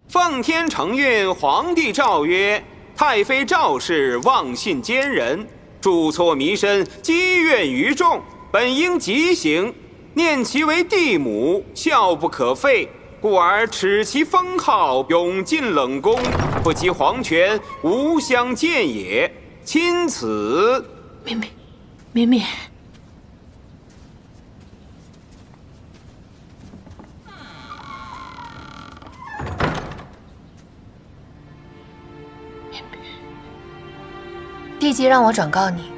奉天承运，皇帝诏曰：太妃赵氏妄信奸人，铸错弥身，积怨于众，本应极刑。念其为帝母，孝不可废，故而耻其封号，永进冷宫，不及皇权，无相见也。钦此。绵绵。帝姬让我转告你，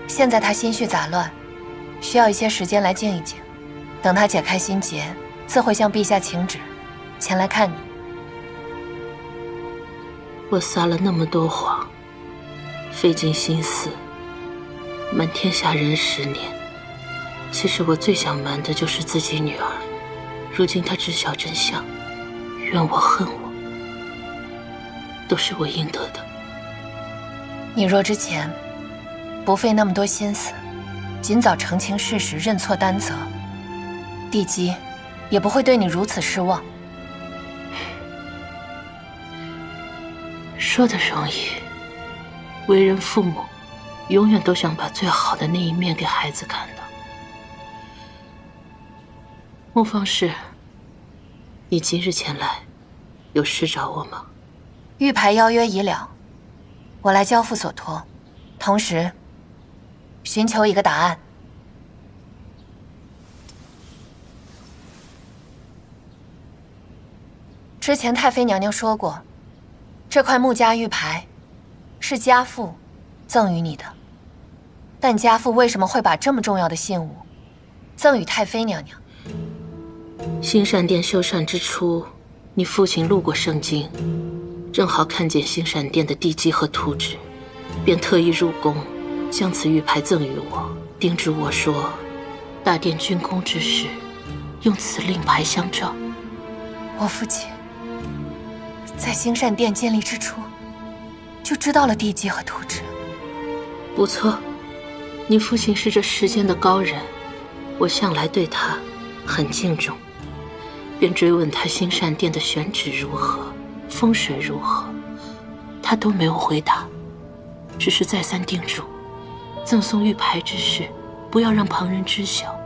现在他心绪杂乱，需要一些时间来静一静。等他解开心结，自会向陛下请旨，前来看你。我撒了那么多谎，费尽心思，瞒天下人10年。其实我最想瞒的就是自己女儿。如今她知晓真相，怨我恨我，都是我应得的。你若之前不费那么多心思，尽早澄清事实，认错担责，帝姬也不会对你如此失望。说的容易，为人父母，永远都想把最好的那一面给孩子看到。穆方氏，你今日前来，有事找我吗？玉牌邀约已了，我来交付所托，同时寻求一个答案。之前太妃娘娘说过，这块穆家玉牌是家父赠予你的，但家父为什么会把这么重要的信物赠予太妃娘娘？兴善殿修缮之初，你父亲路过盛京，正好看见兴善殿的地基和图纸，便特意入宫，将此玉牌赠予我，叮嘱我说，大殿竣工之时，用此令牌相照。我父亲在兴善殿建立之初，就知道了地基和图纸。不错，你父亲是这世间的高人，我向来对他很敬重，便追问他兴善殿的选址如何，风水如何，他都没有回答，只是再三叮嘱，赠送玉牌之事不要让旁人知晓。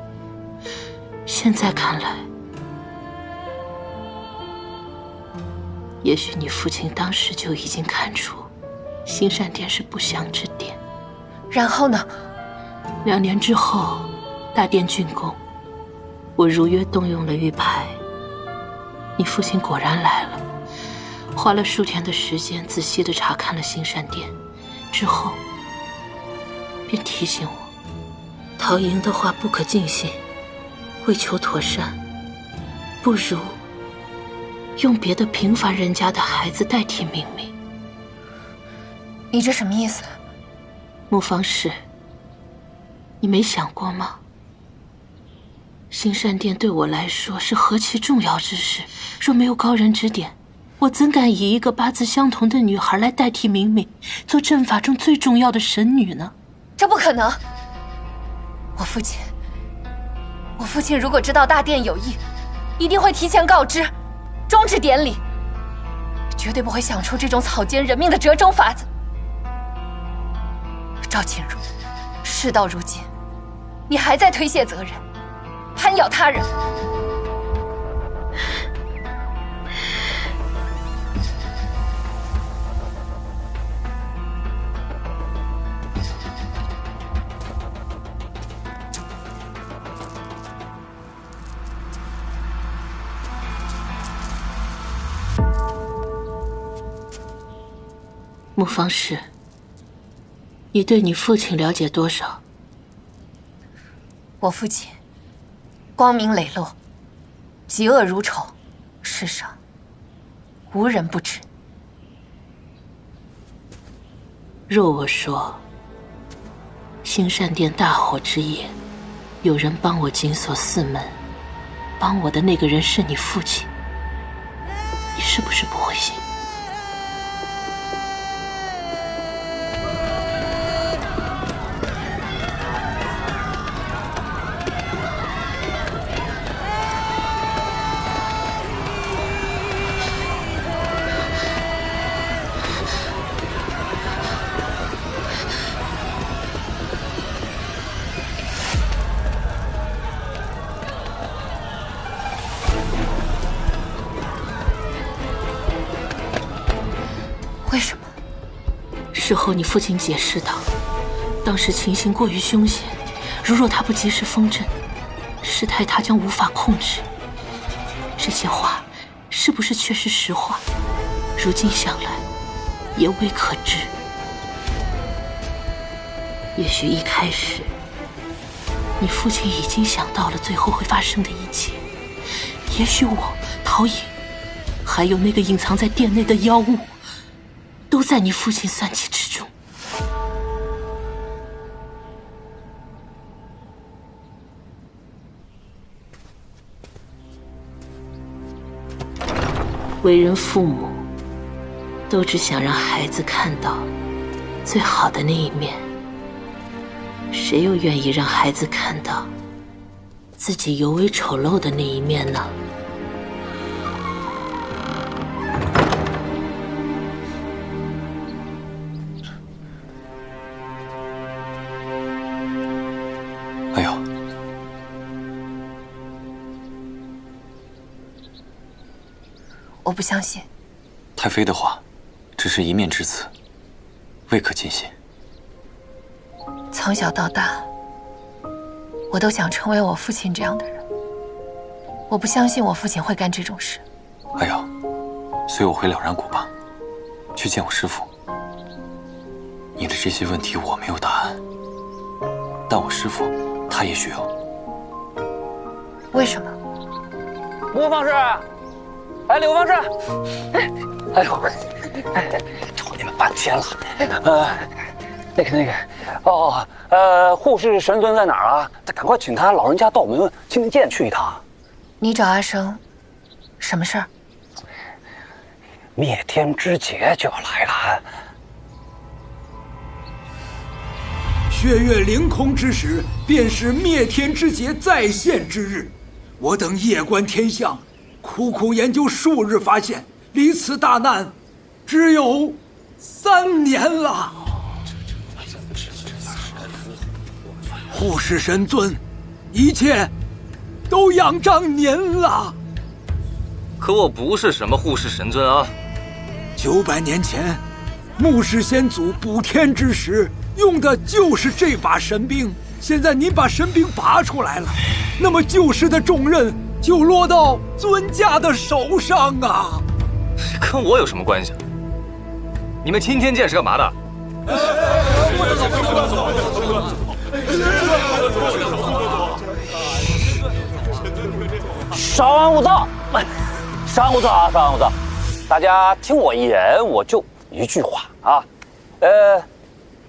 现在看来，也许你父亲当时就已经看出兴善殿是不祥之殿。然后呢？2年之后，大殿竣工，我如约动用了玉牌。你父亲果然来了，花了数天的时间仔细地查看了兴善殿，之后便提醒我，陶莹的话不可尽信，为求妥善，不如用别的平凡人家的孩子代替明明。你这什么意思？穆方氏，你没想过吗？兴善殿对我来说是何其重要之事，若没有高人指点，我怎敢以一个八字相同的女孩来代替明明，做阵法中最重要的神女呢？这不可能！我父亲如果知道大殿有意，一定会提前告知，终止典礼，绝对不会想出这种草菅人命的折中法子。赵倩如，事到如今，你还在推卸责任，攀咬他人。穆方氏，你对你父亲了解多少？我父亲光明磊落，嫉恶如仇，世上无人不知。若我说，兴善殿大火之夜，有人帮我紧锁4门，帮我的那个人是你父亲，你是不是不会信？为什么？事后你父亲解释道，当时情形过于凶险，如若他不及时封镇，事态他将无法控制。这些话是不是却是实话？如今想来，也未可知。也许一开始，你父亲已经想到了最后会发生的一切。也许我、陶颖，还有那个隐藏在殿内的妖物，都在你父亲算计之中。为人父母，都只想让孩子看到最好的那一面。谁又愿意让孩子看到自己尤为丑陋的那一面呢？哎呦，我不相信。太妃的话，只是一面之词，未可尽信。从小到大，我都想成为我父亲这样的人。我不相信我父亲会干这种事。哎呦，随我回了然谷吧，去见我师父。你的这些问题我没有答案，但我师父他也许有。为什么？穆方士，哎，柳方士，哎呦，找你们半天了。护士神尊在哪儿啊？赶快请他老人家到我们青林涧去一趟。你找阿生，什么事儿？灭天之劫就要来了。血月凌空之时，便是灭天之劫再现之日。我等夜观天象，苦苦研究数日，发现离此大难只有3年了。护世神尊，一切都仰仗您了。可我不是什么护世神尊啊！900年前，牧氏先祖补天之时，用的就是这把神兵。现在您把神兵拔出来了，那么救世的重任就落到尊驾的手上啊！跟我有什么关系？你们青天剑是干嘛的？稍安勿躁，稍安勿躁啊！稍安勿躁，大家听我一言，我就一句话啊。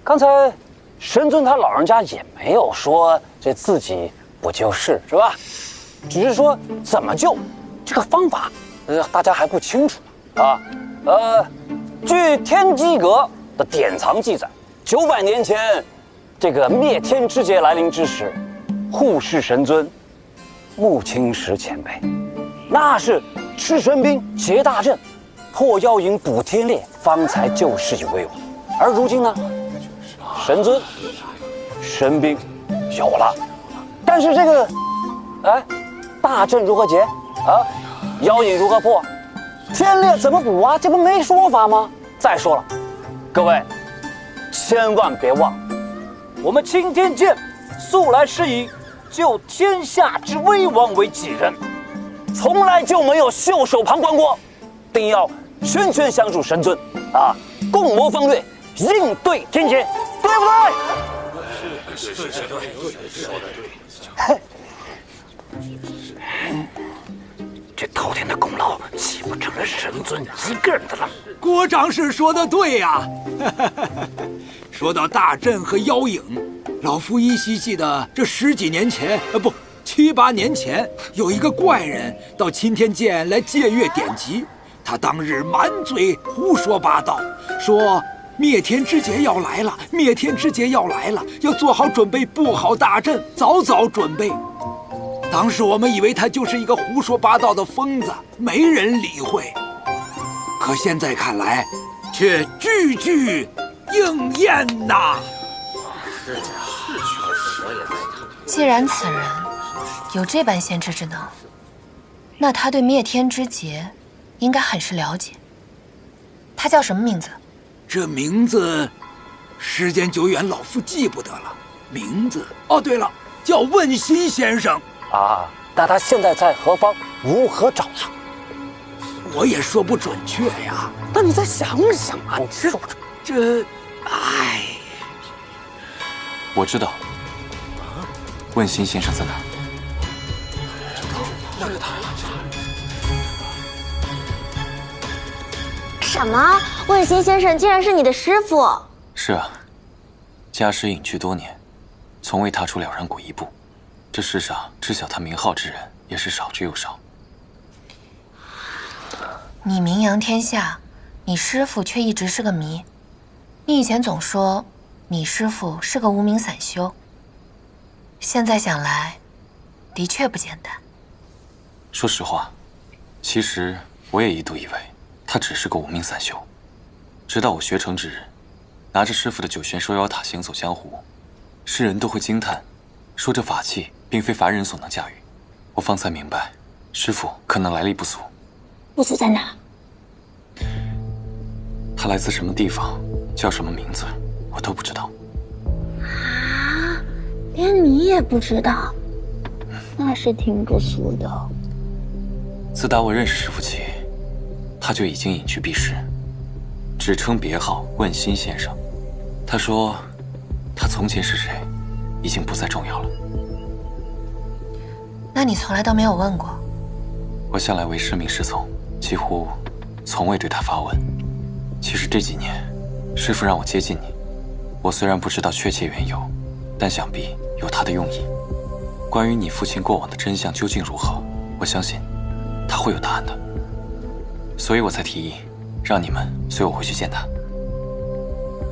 刚才神尊他老人家也没有说这自己不救世是吧？只是说怎么救，这个方法，大家还不清楚啊。据天机阁的典藏记载，900年前，这个灭天之劫来临之时，护世神尊穆青石前辈，那是赤神兵劫大阵，破妖影补天裂，方才救世以为王。而如今呢，神尊神兵有了，但是这个，大阵如何解啊？妖影如何破？天裂怎么补啊？这不没说法吗？再说了，各位千万别忘，我们青天剑素来是以救天下之危亡为己任，从来就没有袖手旁观过，定要拳拳相助神尊啊，共谋方略，应对天劫，对不对？是对。这滔天的功劳岂不成了神尊一个人的了？郭长史说的对呀。说到大阵和妖影，老夫依稀记得这10几年前，不，7、8年前，有一个怪人到青天剑来借阅典籍。他当日满嘴胡说八道，说灭天之劫要来了，灭天之劫要来了，要做好准备，布好大阵，早早准备。当时我们以为他就是一个胡说八道的疯子，没人理会。可现在看来，却句句应验呐！是啊，是确实，我也在看。既然此人有这般先知之能，那他对灭天之劫应该很是了解。他叫什么名字？这名字，时间久远，老夫记不得了。名字哦，对了，叫问心先生。啊，那他现在在何方？如何找他？我也说不准确呀。那你再想想啊，你知不知？哎，我知道。问心先生在哪儿？就是他。什么？问心先生竟然是你的师傅？是啊，家师隐居多年，从未踏出了然谷一步。这世上知晓他名号之人也是少之又少。你名扬天下，你师傅却一直是个谜。你以前总说你师傅是个无名散修，现在想来，的确不简单。说实话，其实我也一度以为他只是个无名散修，直到我学成之日，拿着师傅的九玄收妖塔行走江湖，世人都会惊叹，说这法器并非凡人所能驾驭。我方才明白，师傅可能来历不俗。不俗在哪？他来自什么地方，叫什么名字，我都不知道。啊，连你也不知道，那是挺不俗的。自打我认识师傅起，他就已经隐居避世，只称别号问心先生。他说，他从前是谁，已经不再重要了。那你从来都没有问过？我向来为师命是从，几乎从未对他发问。其实这几年，师父让我接近你，我虽然不知道确切缘由，但想必有他的用意。关于你父亲过往的真相究竟如何，我相信他会有答案的。所以我才提议，让你们随我回去见他。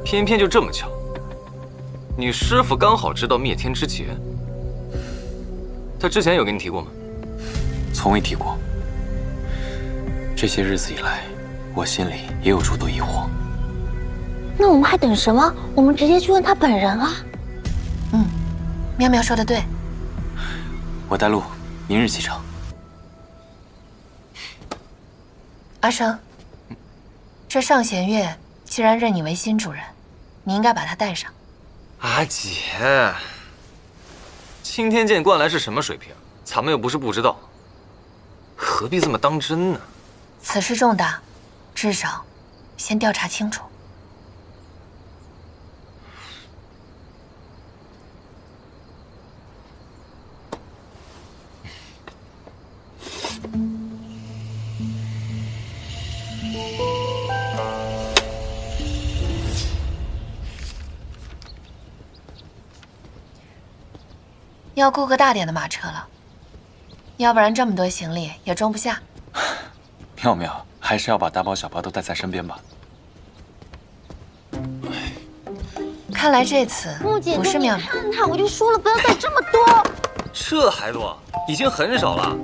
偏偏就这么巧，你师父刚好知道灭天之劫。他之前有跟你提过吗？从未提过。这些日子以来，我心里也有诸多疑惑。那我们还等什么？我们直接去问他本人啊！妙妙说的对。我带路，明日启程。阿生，这上弦月既然认你为新主人，你应该把他带上。阿姐，青天剑灌篮是什么水平？咱们又不是不知道，何必这么当真呢？此事重大，至少先调查清楚。要雇个大点的马车了，要不然这么多行李也装不下。妙妙，还是要把大包小包都带在身边吧。看来这次木姐姐，你不是妙妙。看他，我就说了不要带这么多。这还多，已经很少了。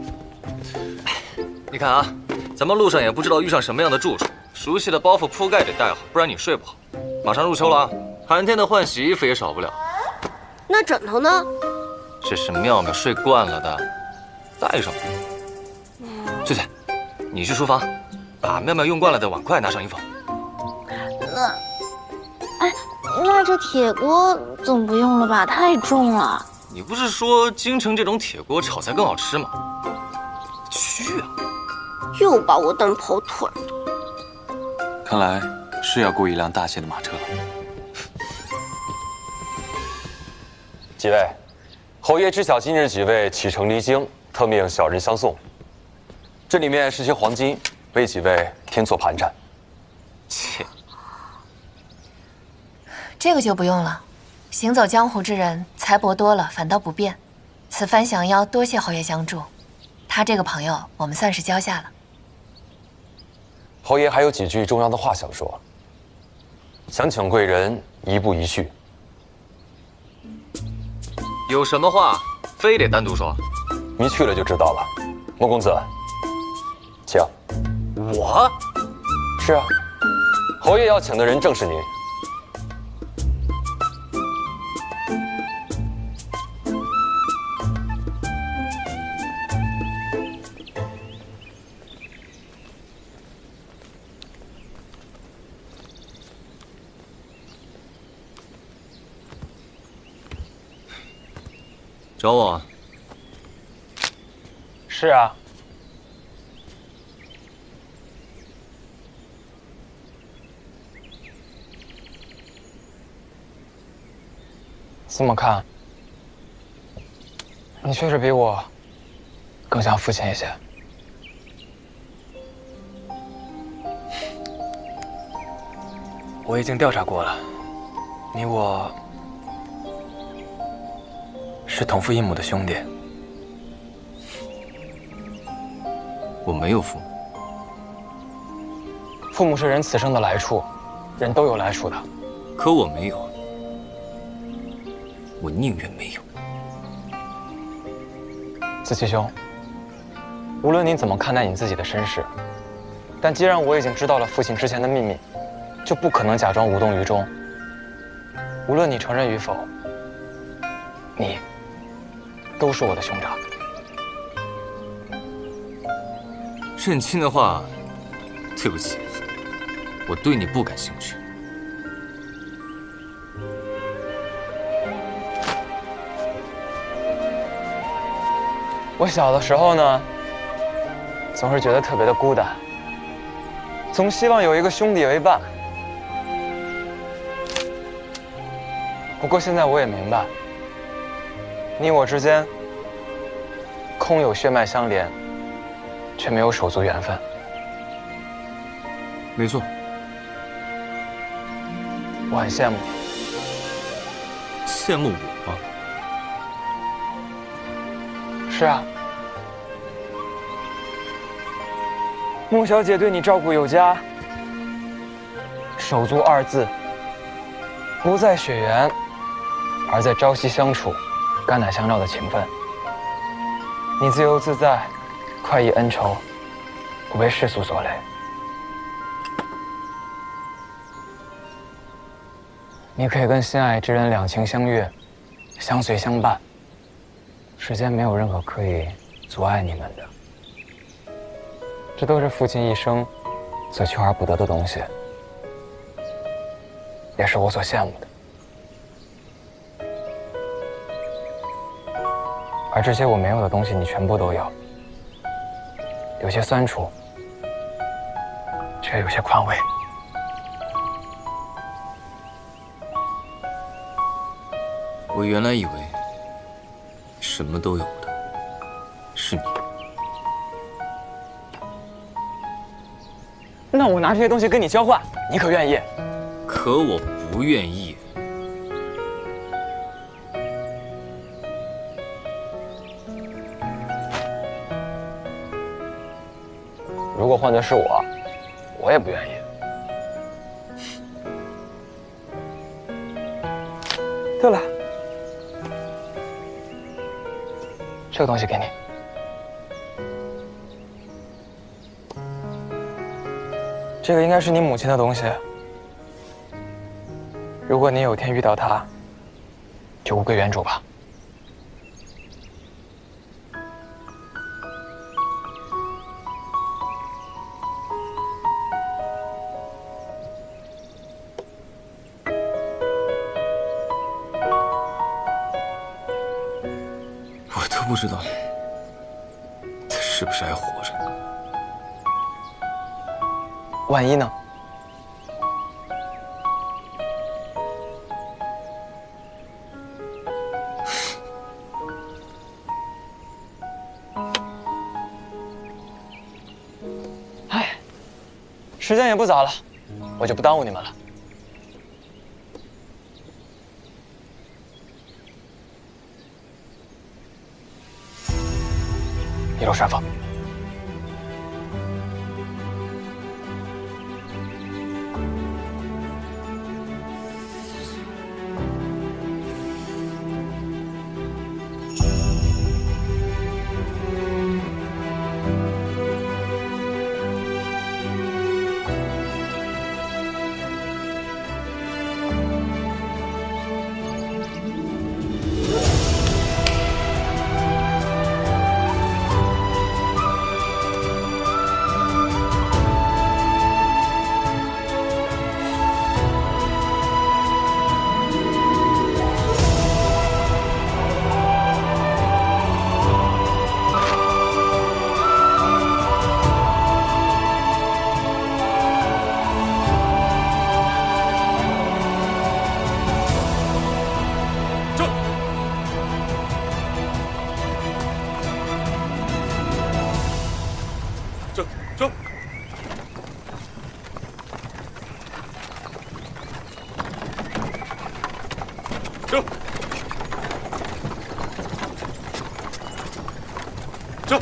你看啊，咱们路上也不知道遇上什么样的住处，熟悉的包袱铺盖得带好，不然你睡不好。马上入秋了啊，寒天的换洗衣服也少不了。那枕头呢？这是妙妙睡惯了的，带上吧。翠翠，你去书房，把妙妙用惯了的碗筷拿上一放。那这铁锅总不用了吧？太重了。你不是说京城这种铁锅炒菜更好吃吗？去啊！又把我当跑腿。看来是要雇一辆大些的马车了。几位，侯爷知晓今日几位启程离京，特命小人相送。这里面是些黄金，为几位添做盘缠。切，这个就不用了。行走江湖之人，财帛多了反倒不便。此番想要多谢侯爷相助，他这个朋友我们算是交下了。侯爷还有几句重要的话想说，想请贵人一步一叙。有什么话非得单独说？您去了就知道了。莫公子，请。我？是啊，侯爷要请的人正是您。找我？是啊。这么看，你确实比我更像父亲一些。我已经调查过了，你我是同父异母的兄弟。我没有父母。父母是人此生的来处，人都有来处的。可我没有，我宁愿没有。子期兄，无论你怎么看待你自己的身世，但既然我已经知道了父亲之前的秘密，就不可能假装无动于衷。无论你承认与否，你都是我的兄长。认亲的话，对不起，我对你不感兴趣。我小的时候呢，总是觉得特别的孤单，总希望有一个兄弟为伴。不过现在我也明白，你我之间空有血脉相连，却没有手足缘分。没错，我很羡慕。羡慕我吗？是啊，穆小姐对你照顾有加，手足二字不在血缘，而在朝夕相处、肝胆相照的情分。你自由自在，快意恩仇，不被世俗所累。你可以跟心爱之人两情相悦，相随相伴。世间没有任何可以阻碍你们的，这都是父亲一生所求而不得的东西，也是我所羡慕的。而这些我没有的东西，你全部都有，有些酸楚，却有些宽慰。我原来以为什么都有的是你。那我拿这些东西跟你交换，你可愿意？可我不愿意。如果换的是我，我也不愿意。对了，这个东西给你。这个应该是你母亲的东西。如果你有天遇到她，就物归原主吧。我都不知道他是不是还活着。万一呢？哎，时间也不早了，我就不耽误你们了。一路顺风。走。走。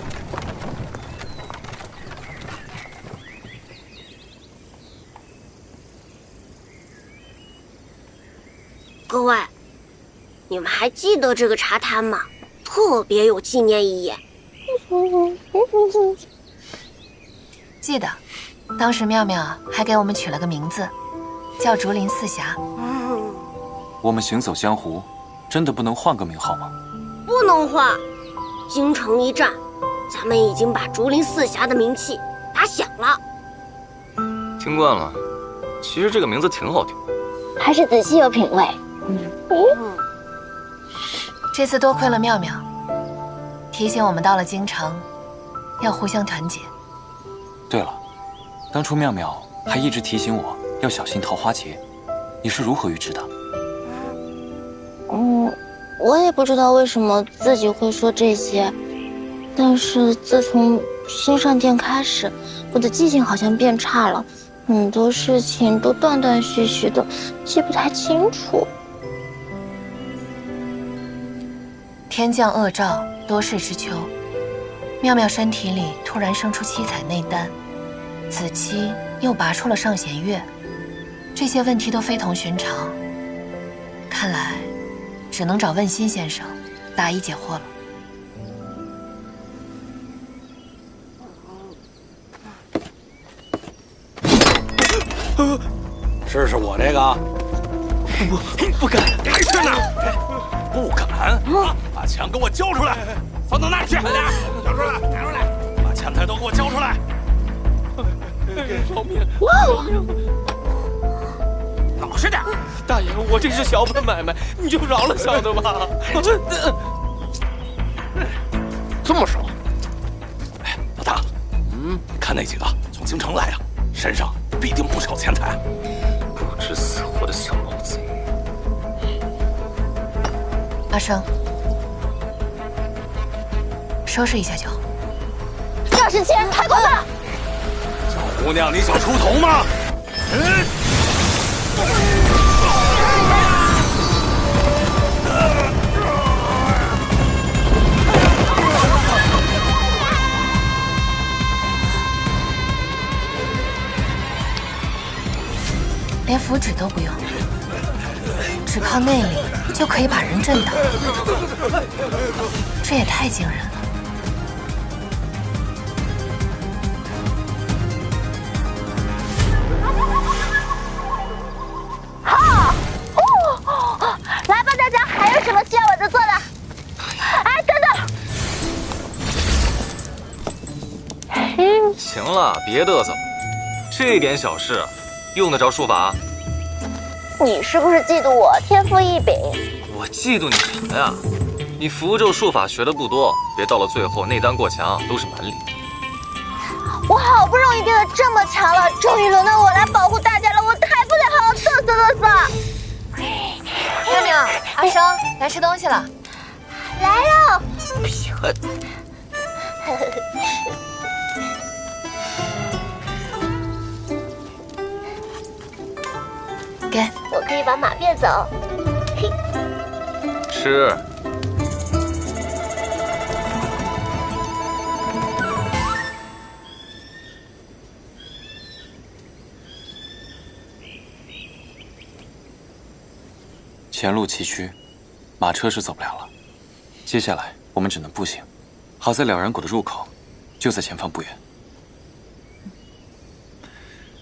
各位，你们还记得这个茶摊吗？特别有纪念意义。记得，当时妙妙还给我们取了个名字，叫竹林四侠。我们行走江湖，真的不能换个名号吗？不能换。京城一战，咱们已经把竹林四侠的名气打响了。听惯了，其实这个名字挺好听，还是子熙有品味。这次多亏了妙妙，提醒我们到了京城，要互相团结。对了，当初妙妙还一直提醒我要小心桃花劫，你是如何预知的？我也不知道为什么自己会说这些，但是自从新上店开始，我的记性好像变差了，很多事情都断断续续的，记不太清楚。天降恶兆，多事之秋。妙妙身体里突然生出七彩内丹，子期又拔出了上弦月，这些问题都非同寻常。看来，只能找问心先生答疑解惑了。试试我这个。不敢，还是呢？不敢？把枪给我交出来！放到那儿去！快点，交出来！拿出来！把枪台都给我交出来！饶命！饶命！老实点！大爷，我这是小本买卖，你就饶了小的吧。这么说，哎，老大，你看那几个从京城来的，身上必定不少钱财。不知死活的小毛贼！阿生，收拾一下酒。120钱，太过分了！小姑娘，你想出头吗？连符纸都不用，只靠内力就可以把人震倒，这也太惊人了。好，来吧，大家，还有什么需要我这做的？哎，等等。行了，别嘚瑟，这点小事用得着术法？你是不是嫉妒我天赋异禀？我嫉妒你什么呀？你符咒术法学的不多，别到了最后内丹过强都是蛮力。我好不容易变得这么强了，终于轮到我来保护大家了，我还不得好好嘚瑟嘚瑟？妙妙，阿生，来吃东西了。来喽！给，我可以把马变走。嘿，吃。前路崎岖，马车是走不了了。接下来我们只能步行。好在了然谷的入口就在前方不远。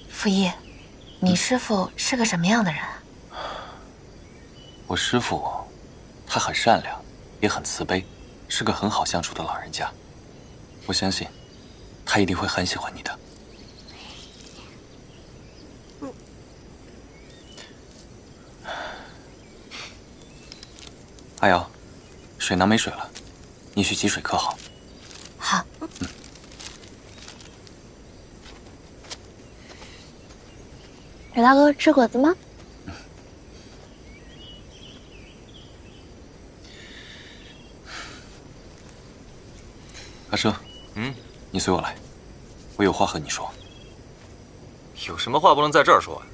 傅毅，你师父是个什么样的人？我师父，他很善良，也很慈悲，是个很好相处的老人家。我相信，他一定会很喜欢你的。阿瑶，水囊没水了，你去汲水可好？好。水大哥，吃果子吗？阿生，你随我来，我有话和你说。有什么话不能在这儿说呀？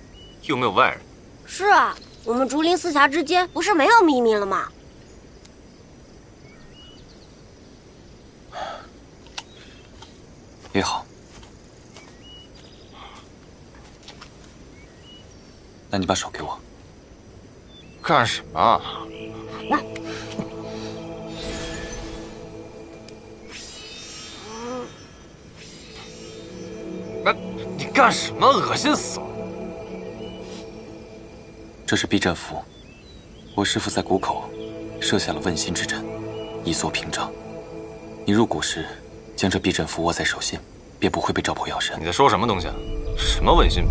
又没有外人。是啊，我们竹林四侠之间不是没有秘密了吗？也好，那你把手给我。干什么啊？你干什么？恶心死了！这是避阵符，我师父在谷口设下了问心之阵，以作屏障。你入谷时，将这避阵符握在手心，便不会被照破妖身。你在说什么东西啊？什么问心？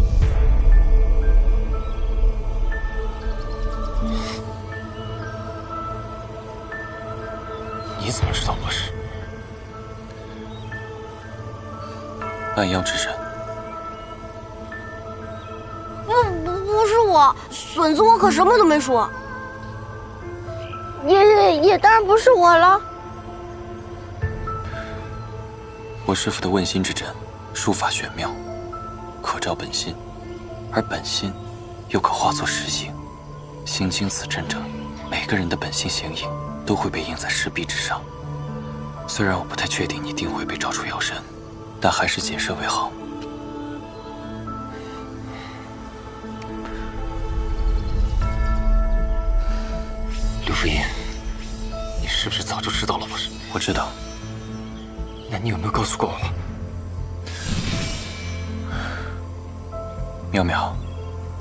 你怎么知道我是半妖之人？不是我，笋子我可什么都没说。也当然不是我了。我师父的问心之阵，术法玄妙，可照本心，而本心又可化作石形。行经此阵者，每个人的本性形影都会被印在石壁之上。虽然我不太确定你定会被照出妖身，但还是解设为好。刘福音，你是不是早就知道了我是？我知道。那你有没有告诉过我？妙妙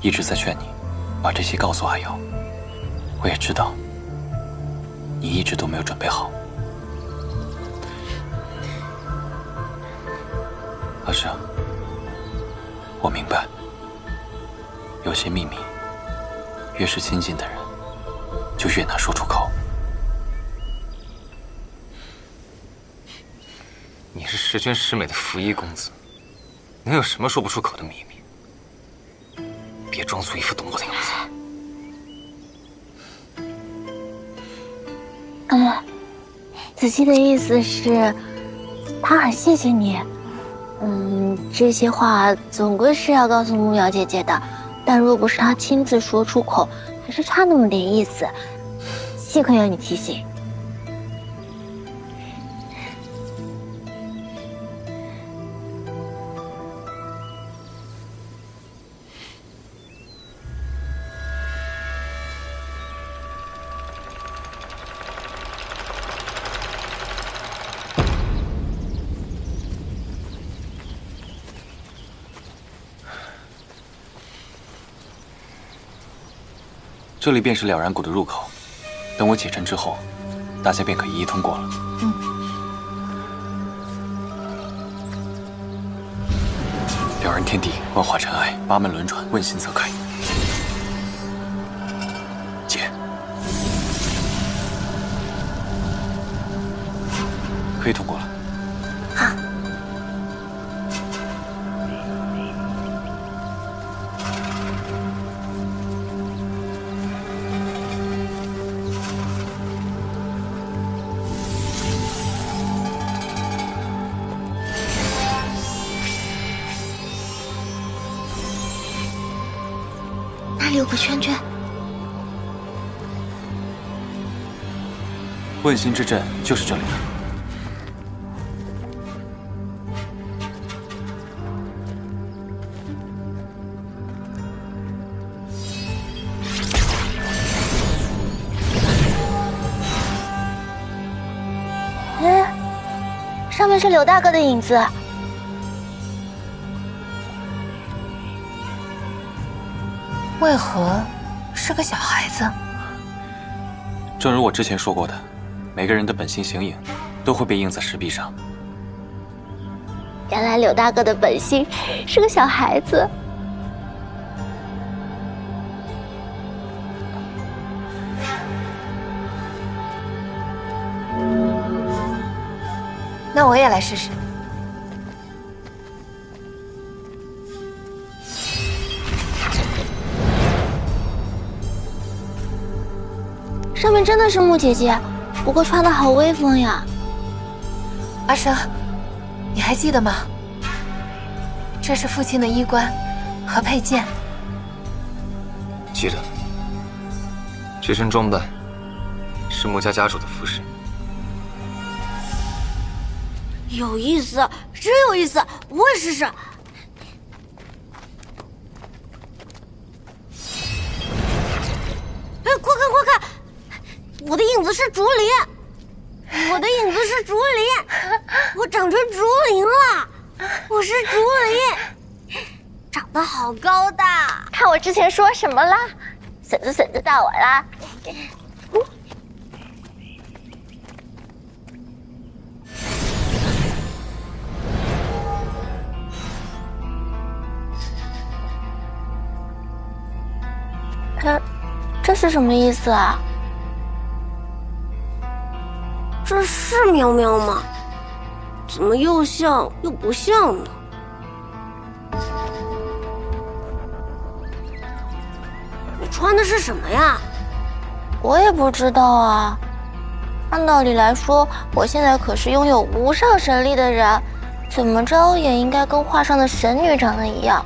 一直在劝你把这些告诉阿瑶，我也知道你一直都没有准备好。阿生，我明白，有些秘密越是亲近的人就越难说出口。你是十全十美的福一公子，能有什么说不出口的秘密？别装出一副懂我的样子。子期的意思是，他很谢谢你。这些话总归是要告诉木瑶姐姐的，但若不是他亲自说出口，还是差那么点意思。幸亏有你提醒。这里便是了然谷的入口，等我解阵之后，大家便可一一通过了。了然天地，万化尘埃，八门轮转，问心则开。解，可以通过了。好。那里有个圈圈，问心之阵就是这里。上面是柳大哥的影子。为何是个小孩子？正如我之前说过的，每个人的本性形影都会被印在石壁上。原来柳大哥的本性是个小孩子。那我也来试试。上面真的是木姐姐，不过穿的好威风呀。阿生，你还记得吗？这是父亲的衣冠和佩剑。记得。这身装扮是穆家家主的服饰。有意思，真有意思，我也试试。哎，快看快看，我的影子是竹林，我的影子是竹林，我长成竹林了，我是竹林，长得好高大。看我之前说什么啦？笋子到我啦！这是什么意思啊？这是喵喵吗？怎么又像又不像呢？你穿的是什么呀？我也不知道啊。按道理来说，我现在可是拥有无上神力的人，怎么着也应该跟画上的神女长得一样。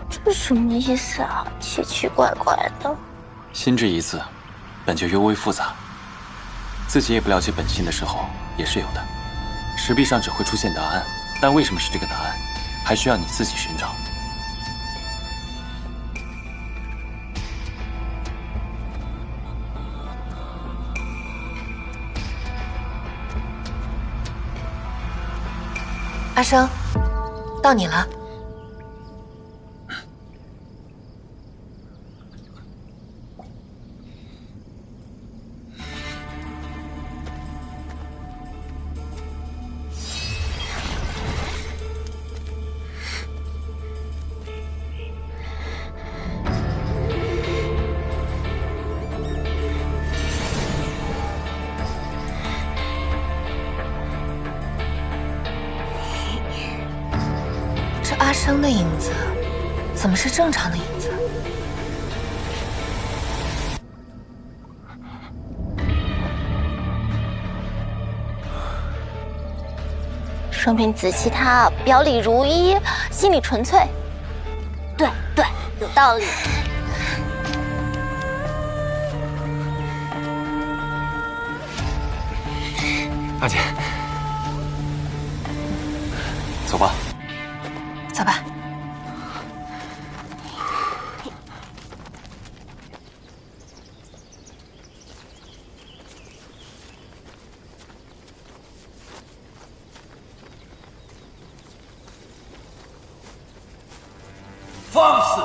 这什么意思啊？奇奇怪怪的。心之一字，本就尤为复杂，自己也不了解本性的时候也是有的。石壁上只会出现答案，但为什么是这个答案，还需要你自己寻找。阿生，到你了。阿生的影子怎么是正常的影子？说明子期他表里如一，心里纯粹。对，有道理。阿姐，走吧。走吧。放肆！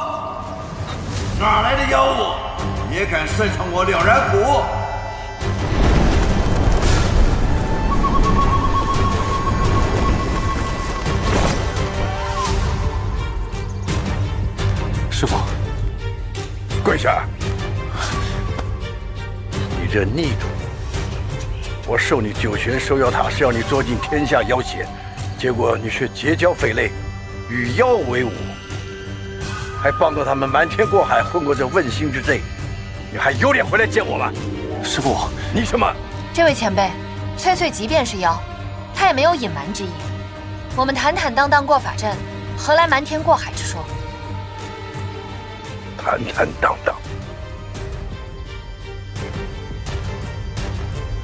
哪来的妖物，也敢擅闯我了然谷？师父，跪下！你这逆徒！我授你九玄收妖塔是要你捉尽天下妖邪，结果你却结交匪类，与妖为伍，还帮助他们瞒天过海，混过这问心之罪，你还有脸回来见我吗？师父，你什么？这位前辈，翠翠即便是妖，她也没有隐瞒之意。我们坦坦荡荡过法阵，何来瞒天过海之说？坦坦荡荡，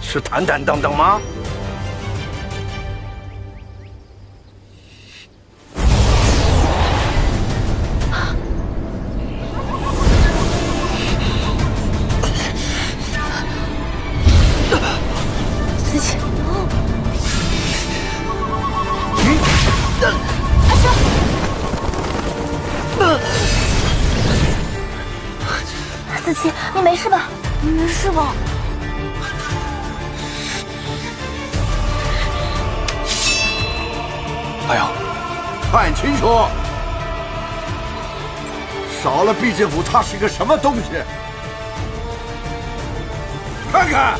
是坦坦荡荡吗？子期，子期，你没事吧？你没事吧？阿阳，看清楚，少了毕政府，它是个什么东西？看看。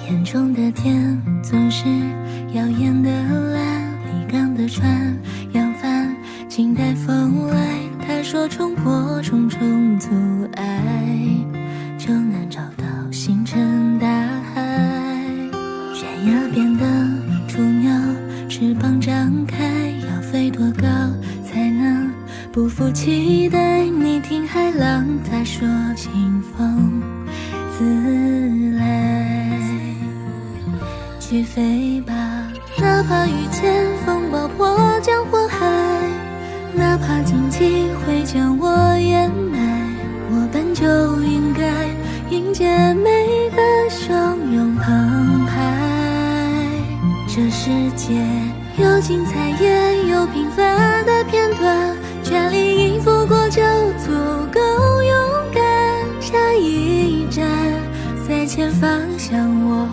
眼中的天总是耀眼的蓝，离港的船扬帆，静待风来。他说冲破重重阻碍，就能找到星辰大海。悬崖边的雏鸟，翅膀张开，要飞多高才能不负期待？你听海浪，他说清风自来。去飞吧，哪怕遇见风暴破江火海，哪怕荆棘会将我掩埋，我本就应该迎接每个汹涌澎湃。这世界有精彩也有平凡的片段，全力以赴过就足够勇敢。下一站在前方向我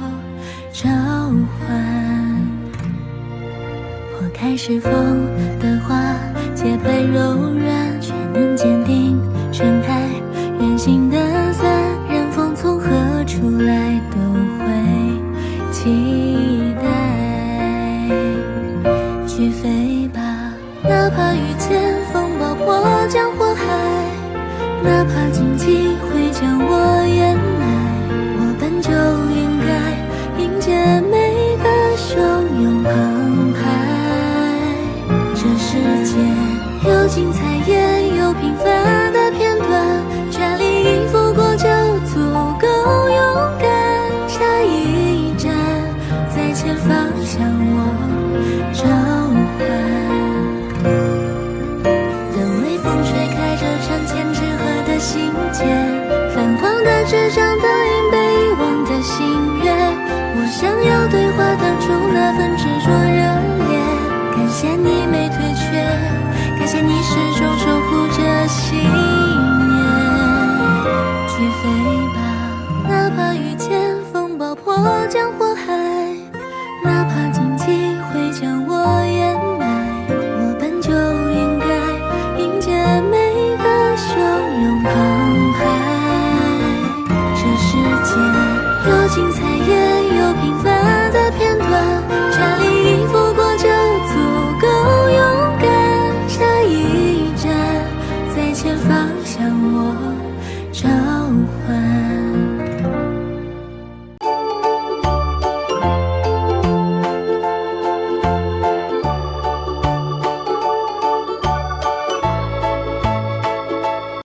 召唤，我开始风的花，洁白柔软，却能坚定生态。圆形的伞，任风从何处来都会期待。去飞吧，哪怕遇见风暴破江火海，哪怕荆棘会将我掩埋，我本就应该迎接每个汹涌澎湃。这世界有精彩也有平凡的片段，全力以赴过就足够勇敢。下一站在前方向我召唤，等微风吹开这船前纸鹤的信笺，泛黄的纸张等